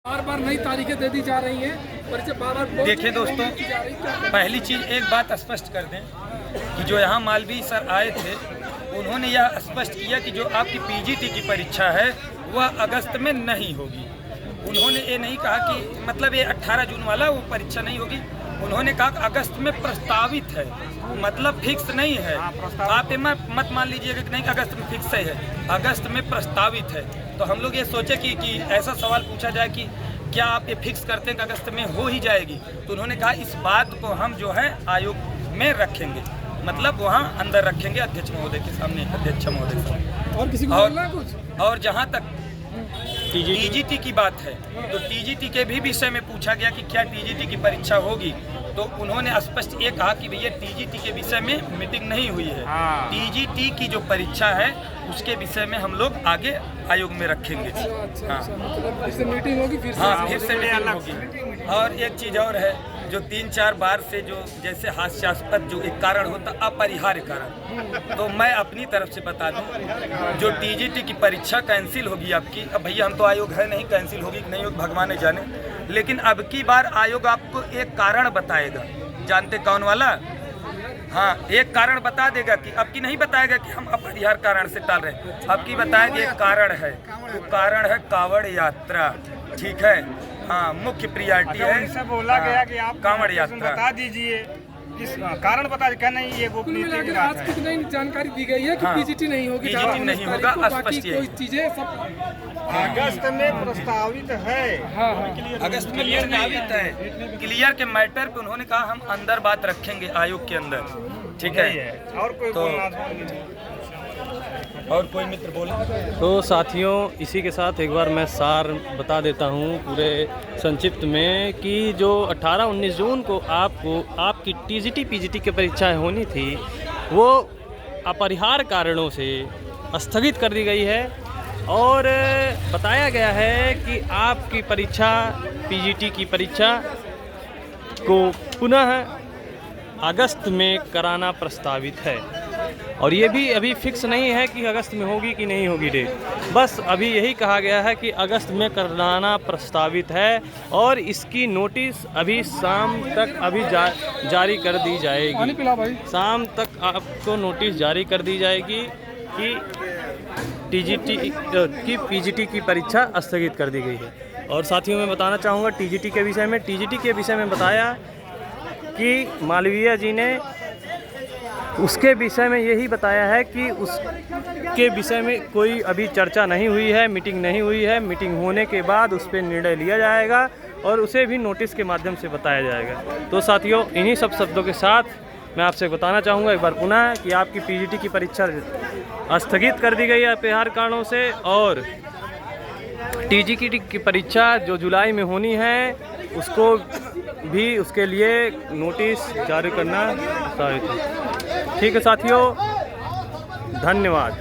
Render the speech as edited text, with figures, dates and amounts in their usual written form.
बार बार नई तारीखें दे दी जा रही हैं, पर बार देखिए दोस्तों, पहली चीज़ एक बात स्पष्ट कर दें कि जो यहाँ मालवीय सर आए थे उन्होंने यह स्पष्ट किया कि जो आपकी पीजीटी की परीक्षा है वह अगस्त में नहीं होगी। उन्होंने ये नहीं कहा कि मतलब ये 18 जून वाला वो परीक्षा नहीं होगी। उन्होंने कहा कि अगस्त में प्रस्तावित है, मतलब फिक्स नहीं है। आप मत मान लीजिएगा कि नहीं अगस्त में फिक्स है, अगस्त में प्रस्तावित है। तो हम लोग ये सोचे कि ऐसा सवाल पूछा जाए कि क्या आप ये फिक्स करते हैं कि अगस्त में हो ही जाएगी। तो उन्होंने कहा इस बात को हम जो है आयोग में रखेंगे, मतलब वहाँ अंदर रखेंगे अध्यक्ष महोदय के सामने, अध्यक्ष महोदय और किसी को बोलना है कुछ। और जहाँ तक टीजीटी की बात है तो टीजीटी के भी विषय में पूछा गया कि क्या टीजीटी की परीक्षा होगी। तो उन्होंने स्पष्ट ये कहा कि भैया टीजीटी के विषय में मीटिंग नहीं हुई है। टीजीटी की जो परीक्षा है उसके विषय में हम लोग आगे आयोग में रखेंगे। मतलब फिर से मीटिंग होगी, फिर से मीटिंग होगी। और एक चीज़ और है, जो 3-4 बार से जो जैसे हास्यास्पद जो एक कारण होता अपरिहार्य कारण, तो मैं अपनी तरफ से बता दूं जो टीजीटी की परीक्षा कैंसिल होगी आपकी। अब भैया हम तो आयोग है नहीं, कैंसिल होगी कि नहीं होगी भगवान ने जाने, लेकिन अब की बार आयोग आपको एक कारण बताएगा। जानते कौन वाला? हाँ, एक कारण बता देगा कि अब की नहीं बताएगा कि हम अपरिहार्य कारण से टाल रहे हैं, अब की बताएगा एक कारण है। वो कारण है कांवड़ यात्रा। ठीक है, हाँ, मुख्य प्रियॉरिटी है। उनसे बोला गया कि आप कांवड़ यात्रा बता दीजिए, किस कारण बता क्या नहीं, ये गोपनीय बात है। कितनी जानकारी दी गई है कि पीजीटी नहीं होगी, पीजीटी नहीं होगा, स्पष्ट है। कोई चीजें सब अगस्त में प्रस्तावित है। अगस्त में प्रस्तावित है। क्लियर के मैटर पे उन्होंने कहा हम अंदर बात रखेंगे आयोग के अंदर। ठीक है, और कोई तो और कोई मित्र बोले तो साथियों, इसी के साथ एक बार मैं सार बता देता हूँ पूरे संक्षिप्त में कि जो 18-19 जून को आपकी टीजीटी पीजीटी की परीक्षाएं होनी थी वो अपरिहार्य कारणों से स्थगित कर दी गई है। और बताया गया है कि आपकी परीक्षा पीजीटी की परीक्षा को पुनः अगस्त में कराना प्रस्तावित है। और ये भी अभी फिक्स नहीं है कि अगस्त में होगी कि नहीं होगी डेट, बस अभी यही कहा गया है कि अगस्त में कराना प्रस्तावित है। और इसकी नोटिस अभी शाम तक जारी कर दी जाएगी। शाम तक आपको नोटिस जारी कर दी जाएगी कि टीजीटी की पीजीटी की परीक्षा स्थगित कर दी गई है। और साथियों मैं बताना चाहूँगा टीजीटी के विषय में बताया कि मालवीय जी ने उसके विषय में यही बताया है कि उसके विषय में कोई अभी चर्चा नहीं हुई है, मीटिंग नहीं हुई है। मीटिंग होने के बाद उस पर निर्णय लिया जाएगा और उसे भी नोटिस के माध्यम से बताया जाएगा। तो साथियों, इन्हीं सब शब्दों के साथ मैं आपसे बताना चाहूँगा एक बार पुनः कि आपकी पीजीटी की परीक्षा स्थगित कर दी गई है अपरिहार्य कारणों से। और टीजीटी की परीक्षा जो जुलाई में होनी है उसको भी उसके लिए नोटिस जारी करना प्रस्तावित है। ठीक है साथियों, धन्यवाद।